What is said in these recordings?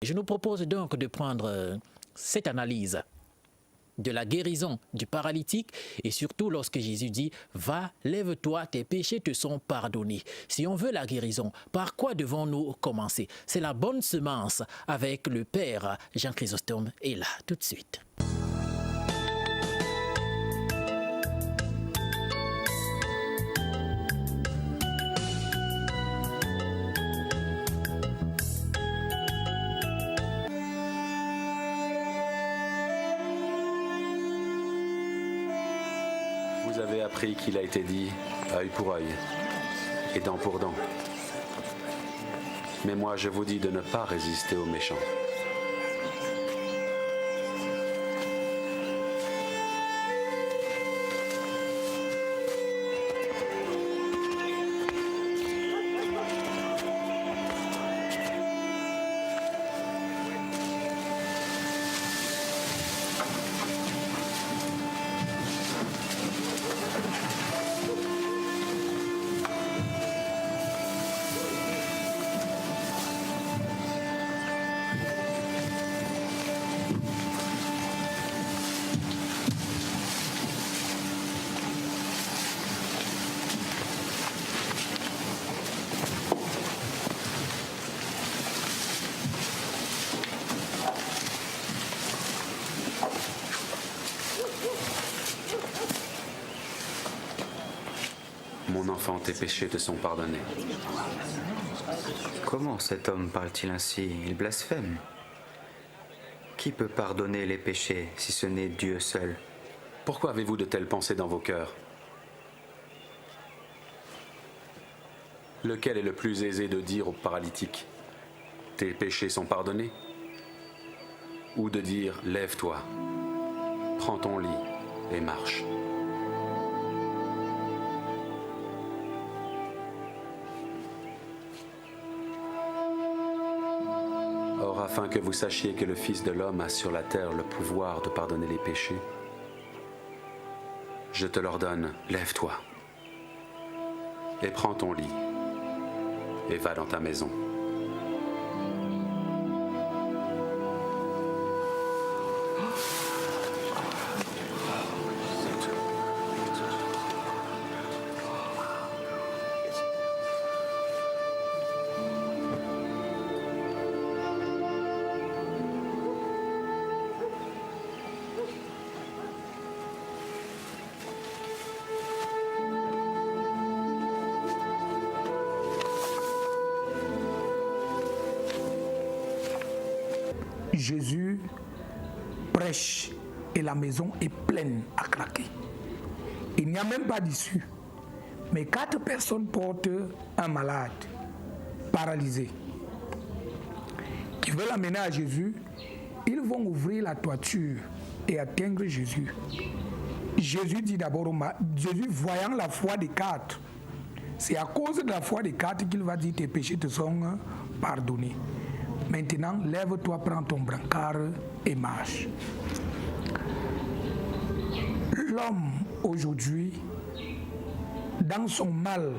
Je nous propose donc de prendre cette analyse de la guérison du paralytique et surtout lorsque Jésus dit « Va, lève-toi, tes péchés te sont pardonnés ». Si on veut la guérison, par quoi devons-nous commencer? C'est la bonne semence avec le Père Jean Chrysostome est là tout de suite. Vous avez appris qu'il a été dit œil pour œil et dent pour dent. Mais moi, je vous dis de ne pas résister aux méchants. Mon enfant, tes péchés te sont pardonnés. Comment cet homme parle-t-il ainsi? Il blasphème. Qui peut pardonner les péchés si ce n'est Dieu seul? Pourquoi avez-vous de telles pensées dans vos cœurs? Lequel est le plus aisé de dire au paralytique « Tes péchés sont pardonnés » ou de dire « Lève-toi, prends ton lit et marche ». Or, afin que vous sachiez que le Fils de l'homme a sur la terre le pouvoir de pardonner les péchés, je te l'ordonne, lève-toi et prends ton lit et va dans ta maison. Jésus prêche et la maison est pleine à craquer. Il n'y a même pas d'issue. Mais 4 personnes portent un malade, paralysé, qui veulent l'amener à Jésus. Ils vont ouvrir la toiture et atteindre Jésus. Jésus dit d'abord, Jésus voyant la foi des 4, c'est à cause de la foi des 4 qu'il va dire tes péchés te sont pardonnés. Maintenant, lève-toi, prends ton brancard et marche. L'homme, aujourd'hui, dans son mal,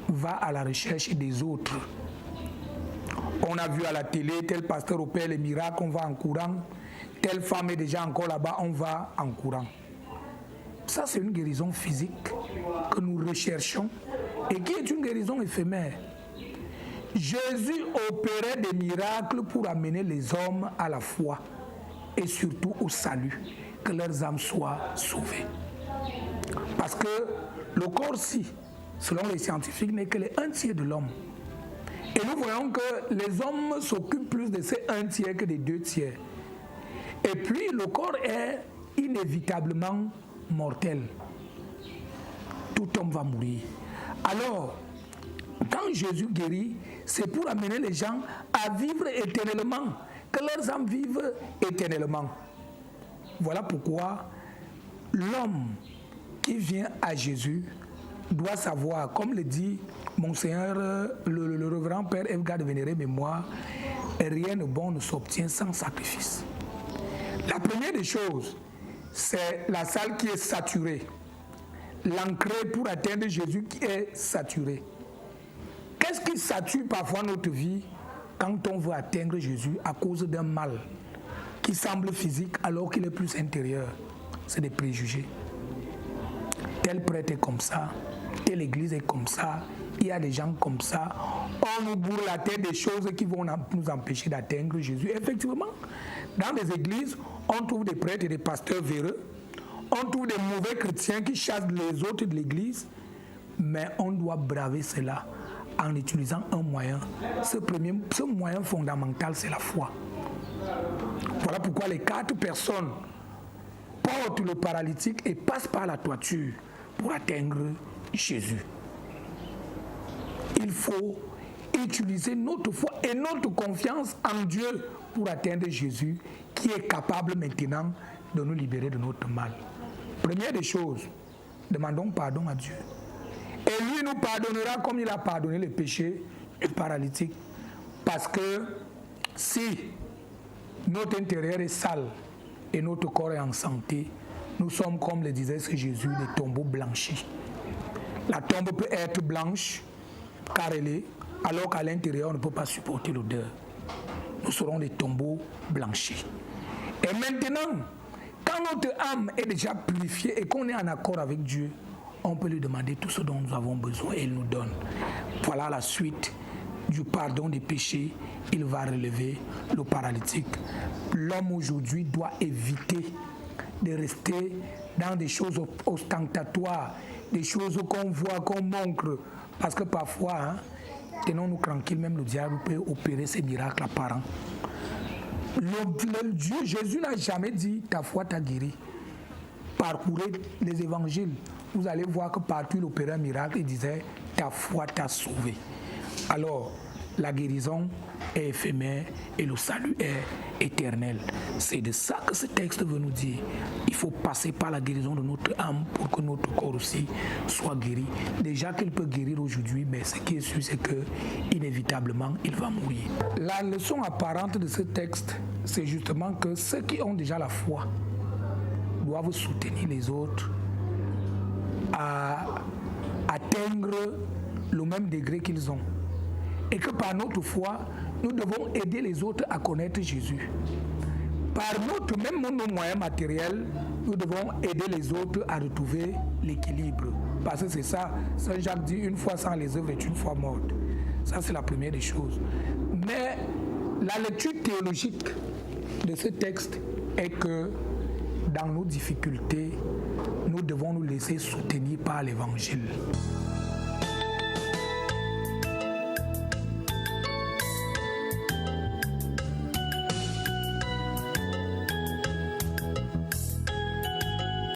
va à la recherche des autres. On a vu à la télé, tel pasteur opère les miracles, on va en courant. Telle femme est déjà encore là-bas, on va en courant. Ça, c'est une guérison physique que nous recherchons et qui est une guérison éphémère. Jésus opérait des miracles pour amener les hommes à la foi et surtout au salut, que leurs âmes soient sauvées. Parce que le corps-ci, selon les scientifiques, n'est que le 1/3 de l'homme. Et nous voyons que les hommes s'occupent plus de ces 1/3 que des 2/3. Et puis le corps est inévitablement mortel. Tout homme va mourir. Alors, quand Jésus guérit, c'est pour amener les gens à vivre éternellement, que leurs âmes vivent éternellement. Voilà pourquoi l'homme qui vient à Jésus doit savoir, comme le dit Monseigneur, le révérend Père Evgard Vénéré Mémoire, rien de bon ne s'obtient sans sacrifice. La première des choses, c'est la salle qui est saturée. L'entrée pour atteindre Jésus qui est saturée. Qu'est-ce qui sature parfois notre vie? quand on veut atteindre Jésus à cause d'un mal qui semble physique alors qu'il est plus intérieur, c'est des préjugés. Tel prêtre est comme ça, telle église est comme ça, il y a des gens comme ça. On nous bourre la tête des choses qui vont nous empêcher d'atteindre Jésus. Effectivement, dans des églises, on trouve des prêtres et des pasteurs véreux. On trouve des mauvais chrétiens qui chassent les autres de l'église. Mais on doit braver cela en utilisant un moyen. Ce moyen fondamental, c'est la foi. Voilà pourquoi les 4 personnes portent le paralytique et passent par la toiture pour atteindre Jésus. Il faut utiliser notre foi et notre confiance en Dieu pour atteindre Jésus, qui est capable maintenant de nous libérer de notre mal. Première des choses, demandons pardon à Dieu. Et lui nous pardonnera comme il a pardonné les péchés du paralytique. Parce que si notre intérieur est sale et notre corps est en santé, nous sommes, comme le disait ce Jésus, des tombeaux blanchis. La tombe peut être blanche, carrelée, alors qu'à l'intérieur, on ne peut pas supporter l'odeur. Nous serons des tombeaux blanchis. Et maintenant, quand notre âme est déjà purifiée et qu'on est en accord avec Dieu, on peut lui demander tout ce dont nous avons besoin et il nous donne. Voilà la suite du pardon des péchés. Il va relever le paralytique. L'homme aujourd'hui doit éviter de rester dans des choses ostentatoires, des choses qu'on voit, qu'on montre. Parce que parfois, tenons-nous tranquilles, même le diable peut opérer ces miracles apparents. Dieu, Jésus n'a jamais dit ta foi t'a guéri. Parcourez les évangiles. Vous allez voir que partout il opérait un miracle, il disait ta foi t'a sauvé. Alors, la guérison est éphémère et le salut est éternel. C'est de ça que ce texte veut nous dire. Il faut passer par la guérison de notre âme pour que notre corps aussi soit guéri. Déjà qu'il peut guérir aujourd'hui, mais ce qui est sûr, c'est que inévitablement, il va mourir. La leçon apparente de ce texte, c'est justement que ceux qui ont déjà la foi doivent soutenir les autres à atteindre le même degré qu'ils ont. Et que par notre foi, nous devons aider les autres à connaître Jésus. Par même nos moyens matériels, nous devons aider les autres à retrouver l'équilibre. Parce que c'est ça, Saint Jacques dit, une foi sans les œuvres est une foi morte. Ça, c'est la première des choses. Mais la lecture théologique de ce texte est que dans nos difficultés, nous devons nous laisser soutenir par l'Évangile.